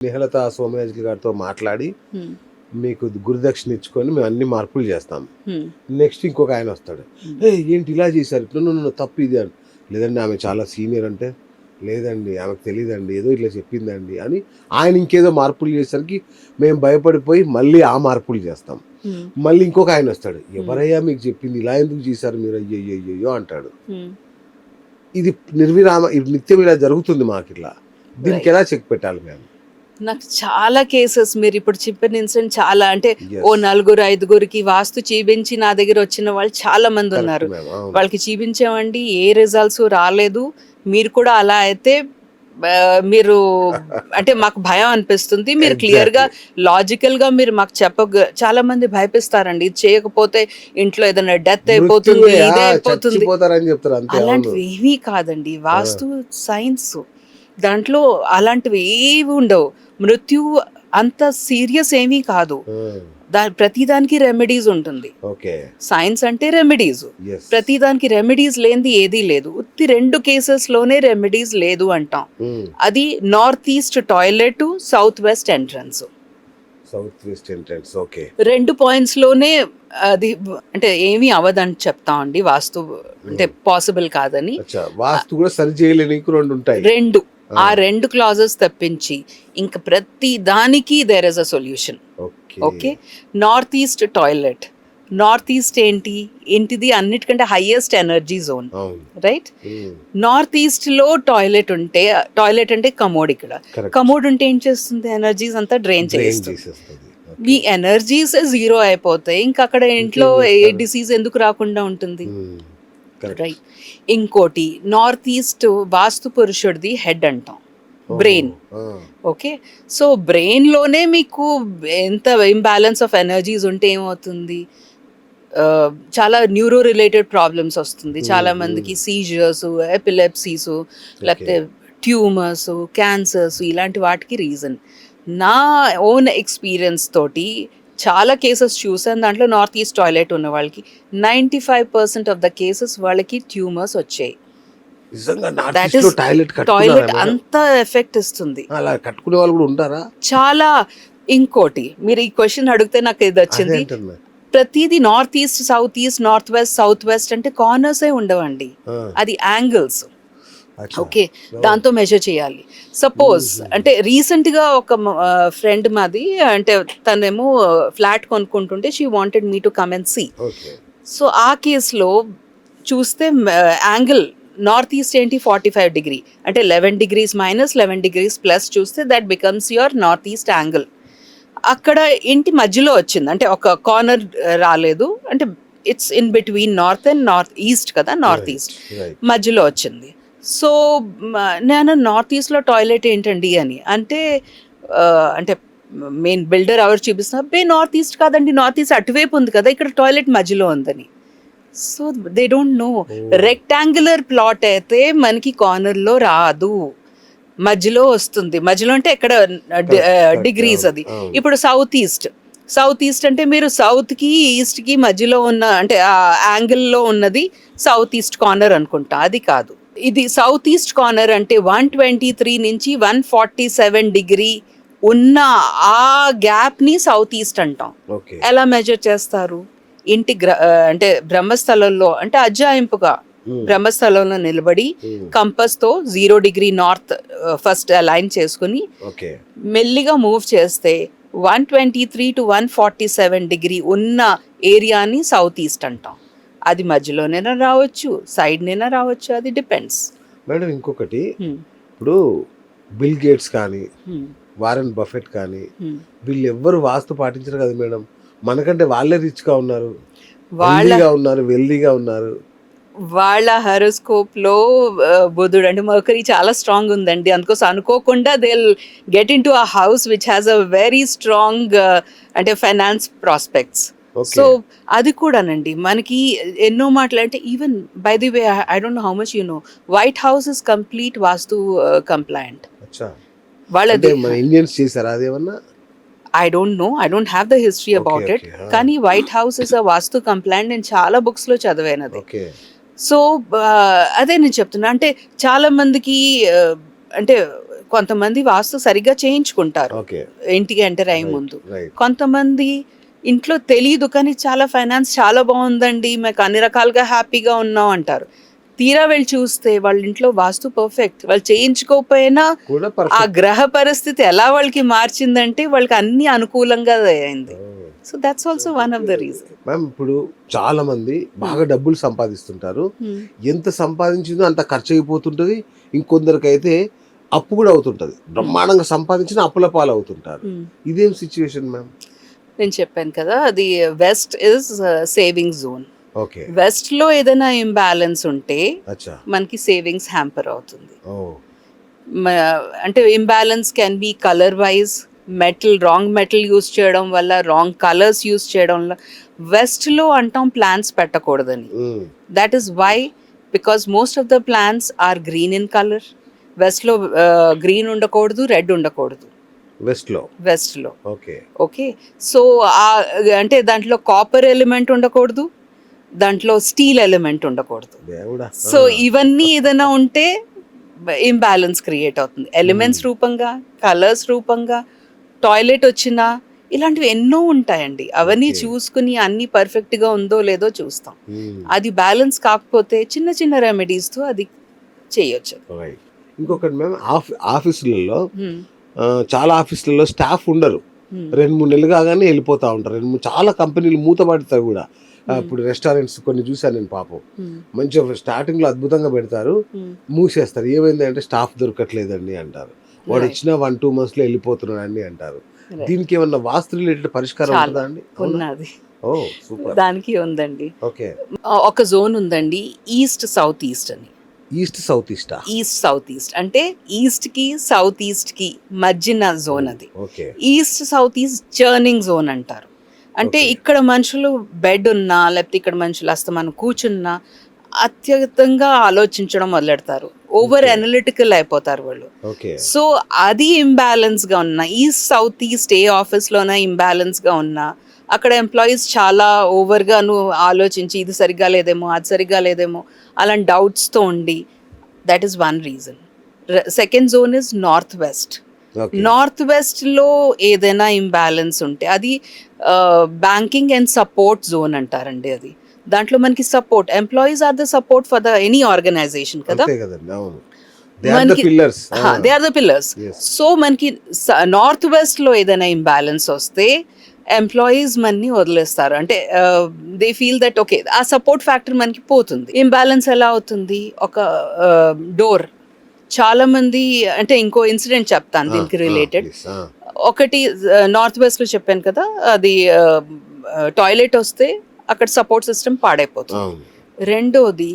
స్నేహలత సోమయాజులు గారితో మాట్లాడి హ్మ్. మీకు గురుదక్షిణ ఇచ్చుకొని మేము అన్ని మార్పులు చేస్తాం. హ్మ్. నెక్స్ట్ ఇంకొక ఆయన వస్తాడు. హ్మ్. ఏంటి ఇలా చేశారు, నన్ను తప్పు ఇది అని. లేదండి ఆమె చాలా సీనియర్ అంటే, లేదండి ఆమెకు తెలియదండి, ఏదో ఇట్లా చెప్పిందండి అని ఆయన ఇంకేదో మార్పులు చేసరికి మేము భయపడిపోయి మళ్ళీ ఆ మార్పులు చేస్తాం. హ్మ్. మళ్ళీ ఇంకొక ఆయన వస్తాడు, ఎవరయ్యా మీకు చెప్పింది, ఇలా ఎందుకు చేశారు మీరు, అయ్యో అంటాడు. హ్మ్. ఇది ఇది నిత్యం ఇలా జరుగుతుంది మాకు. ఇట్లా దీనికి ఎలా చెక్ పెట్టాలి మేము? నాకు చాలా కేసెస్ మీరు ఇప్పుడు చెప్పిన ఇన్సిడెంట్ చాలా అంటే Yes. ఓ 4-5 వాస్తు చూపించి నా దగ్గర వచ్చిన వాళ్ళు చాలా మంది Correct, ఉన్నారు. ma'am. అవును. వాళ్ళకి చూపించామండి, ఏ రిజల్ట్స్ రాలేదు. మీరు కూడా అలా అయితే మీరు అంటే మాకు భయం అనిపిస్తుంది. మీరు క్లియర్ గా లాజికల్ గా మీరు మాకు చాలా మంది భయపిస్తారండి, ఇది చేయకపోతే ఇంట్లో ఏదైనా డెత్ అయిపోతుంది, మృత్యువే, ఇదే అయిపోతుంది. చచ్చిపోతారని చెప్తారు అంతే. అవును. అలాంటివి ఏమీ కాదండి. వాస్తు సైన్స్, దాంట్లో అలాంటివి ఏవి ఉండవు. మృత్యు అంత సీరియస్ ఏమీ కాదు. ప్రతిదానికి రెమెడీస్ ఉంటుంది. ఓకే. సైన్స్ అంటే రెమెడీస్. Yes. ప్రతిదానికి రెమెడీస్ లేనిది ఏదీ లేదు. 2 కేసెస్ లోనే రెమెడీస్ లేదు అంటాం. అది north east toilet, south west entrance. South west entrance. Okay. 2 points లోనే అది అంటే ఏమీ అవదని చెప్తాం అండి. వాస్తు అంటే పాసిబుల్ కాదని. అచ్చా, వాస్తు కూడా సరి చేయలేనికి 2 ఉంటాయి. 2 ఆ 2 క్లాజెస్ తప్పించి ఇంకా ప్రతి దానికి there is a solution. Okay. North east toilet, north east ఏంటిది అన్నిటికంటే highest energy zone, right? North east లో టాయిలెట్ ఉంటే, టాయిలెట్ అంటే కమోడ్, ఇక్కడ కమోడ్ ఉంటే ఏం చేస్తుంది, ఎనర్జీస్ అంతా డ్రైన్ చేస్తుంది. మీ ఎనర్జీస్ 0 అయిపోతాయి, ఇంకా అక్కడ ఇంట్లో ఏ డిసీజ్ ఎందుకు రాకుండా ఉంటుంది, రైట్? ఇంకోటి, నార్త్ ఈస్ట్ వాస్తు పురుషుడిది హెడ్ అంటాం, బ్రెయిన్. ఓకే. సో బ్రెయిన్ లోనే మీకు ఎంత ఇంబ్యాలెన్స్ ఆఫ్ ఎనర్జీస్ ఉంటే ఏమవుతుంది, చాలా న్యూరో రిలేటెడ్ ప్రాబ్లమ్స్ వస్తుంది. చాలా మందికి సీజర్స్, ఎపిలెప్సీస్, లేకపోతే ట్యూమర్స్, క్యాన్సర్స్, ఇలాంటి వాటికి రీజన్. నా ఓన్ ఎక్స్పీరియన్స్ తోటి చాలా కేసెస్ చూసాను. దాంట్లో నార్త్ ఈస్ట్ టాయిలెట్ ఉన్న వాళ్ళకి 95% ఆఫ్ ద కేసెస్ వాళ్ళకి ట్యూమర్స్ వచ్చాయి. టాయిలెట్ అంత ఎఫెక్ట్ ఇస్తుంది. అలా కట్టుకునే వాళ్ళు కూడా ఉంటారా? చాలా. ఇంకోటి, మీరు ఈ క్వశ్చన్ అడిగితే నాకు ఇది వచ్చింది. ప్రతిదీ north east, south east, north west, south west అంటే కార్నర్స్ ఏ ఉండవండి, అది యాంగిల్స్. ఓకే. దాంతో మెజర్ చేయాలి. సపోజ్ అంటే రీసెంట్ గా ఒక ఫ్రెండ్ మాది, అంటే తనేమో ఫ్లాట్ కొనుక్కుంటుంటే she wanted me to come and see. So ఆ కేసులో చూస్తే యాంగిల్ నార్త్ ఈస్ట్ 45 డిగ్రీ, అంటే 11 degrees మైనస్ 11 degrees ప్లస్ చూస్తే that becomes your north east angle. అక్కడ ఇంటి మధ్యలో వచ్చింది, అంటే ఒక కార్నర్ రాలేదు, అంటే it's in between north and north east కదా, నార్త్ ఈస్ట్ మధ్యలో వచ్చింది. సో నేను నార్త్ ఈస్ట్లో టాయిలెట్ ఏంటండి అని అంటే, అంటే మెయిన్ బిల్డర్ ఎవరు చూపిస్తున్నా, నార్త్ ఈస్ట్ కాదండి, నార్త్ ఈస్ట్ అటువైపు ఉంది కదా, ఇక్కడ టాయిలెట్ మధ్యలో ఉందని. So they don't know. Rectangular plot అయితే మనకి కార్నర్ లో రాదు, మధ్యలో వస్తుంది. మధ్యలో అంటే ఎక్కడ డిగ్రీస్ అది. ఇప్పుడు సౌత్ ఈస్ట్ అంటే మీరు సౌత్ కి ఈస్ట్ కి మధ్యలో ఉన్న, అంటే ఆ యాంగిల్ లో ఉన్నది సౌత్ ఈస్ట్ కార్నర్ అనుకుంటా, అది కాదు. ఇది సౌత్ ఈస్ట్ కార్నర్ అంటే 123 నుంచి 147 డిగ్రీ ఉన్న ఆ గ్యాప్ ని సౌత్ ఈస్ట్ అంటాం. ఎలా మెజర్ చేస్తారు? ఇంటి అంటే బ్రహ్మస్థలంలో, అంటే అజ్జాయింపుగా బ్రహ్మస్థలంలో నిలబడి కంపస్ తో 0 degree నార్త్ ఫస్ట్ అలైన్ చేసుకుని మెల్లిగా మూవ్ చేస్తే 123 to 147 డిగ్రీ ఉన్న ఏరియాని సౌత్ ఈస్ట్ అంటాం. అది మధ్యలోనైనా రావచ్చు, సైడ్ నైనా రావచ్చు, అది డిపెండ్స్. మేడం ఇంకొకటి, ఇప్పుడు బిల్ గేట్స్ కానీ, వారెన్ బఫెట్ కానీ, వీళ్ళు ఎవ్వరు వాస్తు పాటించరు కదా మేడం. మనకంటే వాళ్ళే రిచ్ గా ఉన్నారు, వెల్దీగా ఉన్నారు. వాళ్ళ హరోస్కోప్ లో బుధుడు అంటే మర్కరీ చాలా స్ట్రాంగ్ ఉందండి, అందుకోసం అనుకోకుండా they will get in to a house which has a very strong అంటే ఫైనాన్స్ ప్రాస్పెక్ట్స్. సో అది కూడానండి మనకి ఎన్నో మాటలు. అంటే even by the way, I don't know how much you know, white house is complete vastu complaint. వాళ్ళది Indians చేశారా అదేమన్నా? I don't know. I don't have the history about it. కానీ white house is a vastu complaint నేను చాలా books లో చదివాను అది. So అదే నేను చెప్తున్నా, అంటే చాలా మందికి అంటే కొంతమంది వాస్తు సరిగ్గా చేయించుకుంటారు ఓకే, ఇంటికి ఎంటర్ అయ్యే ముందు. రైట్. కొంతమంది ఇంట్లో తెలియదు కానీ చాలా ఫైనాన్స్ చాలా బాగుందండి, మాకు అన్ని రకాలుగా హ్యాపీగా ఉన్నాం అంటారు. తీరా వెళ్ళి చూస్తే వాళ్ళ ఇంట్లో వాస్తు పర్ఫెక్ట్, వాళ్ళు చేయించుకోకపోయినా కూడా ఆ పర్ఫెక్ట్. గ్రహ పరిస్థితి ఎలా వాళ్ళకి మార్చిందంటే వాళ్ళకి అన్ని అనుకూలంగా అయింది. So that's also one of the reason. Ma'am ఇప్పుడు చాలా మంది బాగా డబ్బులు సంపాదిస్తుంటారు, ఎంత సంపాదించిందో అంత ఖర్చు అయిపోతుంటది. ఇంకొందరికి అయితే అప్పు కూడా అవుతుంటది, బ్రహ్మాండంగా సంపాదించిన అప్పుల పాలు అవుతుంటారు. ఇదేం సిచ్యువేషన్ మ్యామ్? నేను చెప్పాను కదా, అది west is saving zone. Okay, west లో ఏదైనా ఇంబ్యాలెన్స్ ఉంటే అచ్చా, మనకి సేవింగ్స్ హ్యాంపర్ అవుతుంది. ఓ, అంటే imbalance can be colour wise, metal wrong metal use చేయడం వల్ల, రాంగ్ కలర్స్ యూస్ చేయడం వల్ల. వెస్ట్లో అంటాం ప్లాంట్స్ పెట్టకూడదని. That is why, because most of the plants are green in colour. వెస్ట్లో గ్రీన్ ఉండకూడదు, రెడ్ ఉండకూడదు వెస్ట్లో. ఓకే, ఓకే, సో అంటే దాంట్లో కాపర్ ఎలిమెంట్ ఉండకూడదు, దాంట్లో స్టీల్ ఎలిమెంట్ ఉండకూడదు. దేవుడా. సో ఇవన్నీ ఏదైనా ఉంటే ఇంబ్యాలెన్స్ క్రియేట్ అవుతుంది, ఎలిమెంట్స్ రూపంగా, కలర్స్ రూపంగా. టాయిలెట్ వచ్చినా ఇలాంటివి ఎన్నో ఉంటాయండి. అవన్నీ చూసుకుని అన్ని పర్ఫెక్ట్ గా ఉందో లేదో చూస్తాం. అది బ్యాలెన్స్ కాకపోతే చిన్న చిన్న రెమెడీస్తో అది చేయొచ్చు. ఇంకొకటి మేము ఆఫీసులలో చాలా ఆఫీసులలో స్టాఫ్ ఉండరు, 2-3 నెలలు కాగానే వెళ్ళిపోతా ఉంటారు. చాలా కంపెనీలు మూతపడతాయి కూడా. ఇప్పుడు రెస్టారెంట్స్ కొన్ని చూసాను నేను, పాపం మంచిగా స్టార్టింగ్ లో అద్భుతంగా పెడతారు, మూసేస్తారు. ఏమైంది అంటే స్టాఫ్ దొరకట్లేదండి అంటారు. వాడు ఇచ్చిన 1-2 months లో వెళ్ళిపోతున్నాడు అండి అంటారు. దీనికి ఏమన్నా వాస్తు రిలేటెడ్ పరిష్కారం ఉంటుందా అండి? ఉన్నది, ఓ సూపర్. దానికి ఉందండి. ఓకే, ఒక జోన్ ఉందండి, ఈస్ట్ సౌత్ ఈస్ట్ అని. East south east? East south east అంటే ఈస్ట్ కి సౌత్ ఈస్ట్ కి మధ్యన జోన్ అది. East south east churning zone అంటారు. అంటే ఇక్కడ మనుషులు బెడ్ ఉన్నా, లేకపోతే ఇక్కడ మనుషులు అస్తమానం కూర్చున్నా అత్యధికంగా ఆలోచించడం మొదలెడతారు, ఓవర్ అనలిటికల్ అయిపోతారు వాళ్ళు. సో అది ఇంబ్యాలెన్స్ గా ఉన్నా, ఈస్ట్ సౌత్ ఈస్ట్ ఏ ఆఫీస్ లోనా ఇంబ్యాలెన్స్ గా ఉన్నా, అక్కడ ఎంప్లాయీస్ చాలా ఓవర్గా ఆలోచించి ఇది సరిగ్గా లేదేమో, అది సరిగ్గా లేదేమో, అలాంటి డౌట్స్తో ఉండి, that is one reason. Second zone is north west. North వెస్ట్లో ఏదైనా ఇంబ్యాలెన్స్ ఉంటే అది బ్యాంకింగ్ అండ్ సపోర్ట్ జోన్ అంటారండి. అది దాంట్లో మనకి support, employees are the support for the any organisation కదా, they are the pillars. So మనకి నార్త్ వెస్ట్లో ఏదైనా ఇంబ్యాలెన్స్ వస్తే ఎంప్లాయీస్ మనని వదిలేస్తారు. అంటే దే ఫీల్ దట్ ఓకే, ఆ సపోర్ట్ ఫ్యాక్టర్ మనకి పోతుంది. ఇంబ్యాలెన్స్ ఎలా అవుతుంది? ఒక డోర్, చాలా మంది, అంటే ఇంకో ఇన్సిడెంట్ చెప్తాను దీనికి రిలేటెడ్. ఒకటి నార్త్ వెస్ట్ లో చెప్పాను కదా, అది టాయిలెట్ వస్తే అక్కడ సపోర్ట్ సిస్టమ్ పాడైపోతుంది. రెండోది,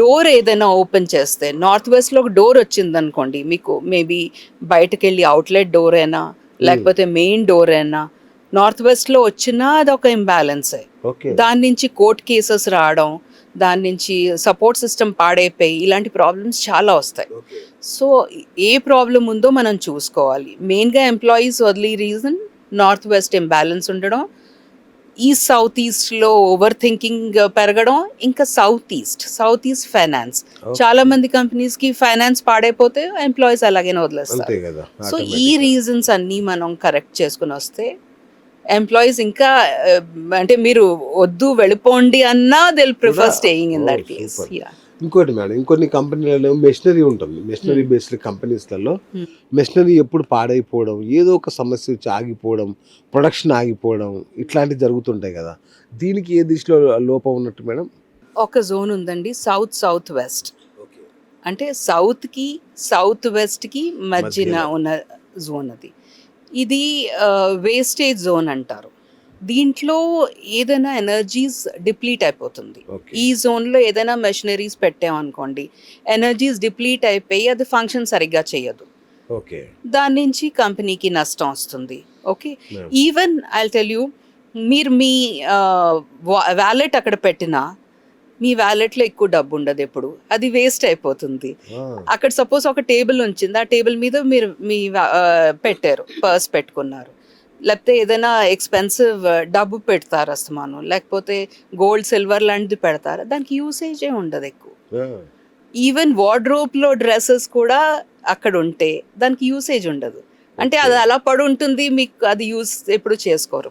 డోర్ ఏదైనా ఓపెన్ చేస్తే, నార్త్ వెస్ట్ లో ఒక డోర్ వచ్చింది అనుకోండి, మీకు మేబీ బయటకు వెళ్ళి అవుట్లెట్ డోర్ అయినా లేకపోతే మెయిన్ డోర్ అయినా నార్త్ వెస్ట్ లో వచ్చినా అదొక ఇంబ్యాలెన్స్. దాని నుంచి కోర్ట్ కేసెస్ రావడం, దాని నుంచి సపోర్ట్ సిస్టమ్ పాడైపోయి ఇలాంటి ప్రాబ్లమ్స్ చాలా వస్తాయి. సో ఏ ప్రాబ్లం ఉందో మనం చూసుకోవాలి. మెయిన్గా ఎంప్లాయీస్ వదిలే రీజన్ నార్త్ వెస్ట్ ఇంబ్యాలెన్స్ ఉండడం, ఈస్ట్ సౌత్ ఈస్ట్లో ఓవర్ థింకింగ్ పెరగడం, ఇంకా సౌత్ ఈస్ట్ ఫైనాన్స్. చాలా మంది కంపెనీస్కి ఫైనాన్స్ పాడైపోతే ఎంప్లాయీస్ అలాగే వదిలేస్తారు. సో ఈ రీజన్స్ అన్నీ మనం కరెక్ట్ చేసుకుని వస్తే ఎంప్లాయీస్ ఇంకా, అంటే మీరు వద్దు వెళ్ళిపోండి అన్నా they will prefer staying in that place. ఇంకోటి మేడం, ఇంకొన్ని కంపెనీలలో మెషినరీ ఉంటుంది, మెషినరీ బేస్డ్ కంపెనీస్లలో మెషినరీ ఎప్పుడు పాడైపోవడం, ఏదో ఒక సమస్య వచ్చి ఆగిపోవడం, ప్రొడక్షన్ ఆగిపోవడం, ఇట్లాంటివి జరుగుతుంటాయి కదా. దీనికి ఏ దిశలో లోపం ఉన్నట్టు మేడం? ఒక జోన్ ఉందండి, సౌత్ వెస్ట్. అంటే సౌత్కి సౌత్ వెస్ట్కి మధ్యన ఉన్న జోన్ అది. ఇది వేస్టేజ్ జోన్ అంటారు. దీంట్లో ఏదైనా ఎనర్జీస్ డిప్లీట్ అయిపోతుంది. ఈ జోన్లో ఏదైనా మెషినరీస్ పెట్టామనుకోండి, ఎనర్జీస్ డిప్లీట్ అయిపోయి అది ఫంక్షన్ సరిగ్గా చేయదు. దాని నుంచి కంపెనీకి నష్టం వస్తుంది. Okay, even I tell you, మీరు మీ వ్యాలెట్ అక్కడ పెట్టినా మీ వ్యాలెట్లో ఎక్కువ డబ్బు ఉండదు, ఎప్పుడు అది వేస్ట్ అయిపోతుంది. అక్కడ సపోజ్ ఒక టేబుల్ ఉంచింది, ఆ టేబుల్ మీద మీరు మీ పెట్టారు, పర్స్ పెట్టుకున్నారు, లేకపోతే ఏదైనా ఎక్స్పెన్సివ్ డబ్బు పెడతారు అస్తమానం, లేకపోతే గోల్డ్ సిల్వర్ లాంటిది పెడతారు, దానికి యూసేజే ఉండదు ఎక్కువ. ఈవెన్ వార్డ్రోబ్ లో డ్రెస్సెస్ కూడా అక్కడ ఉంటే దానికి యూసేజ్ ఉండదు. అంటే అది అలా పడి ఉంటుంది, మీకు అది యూస్ ఎప్పుడు చేసుకోరు.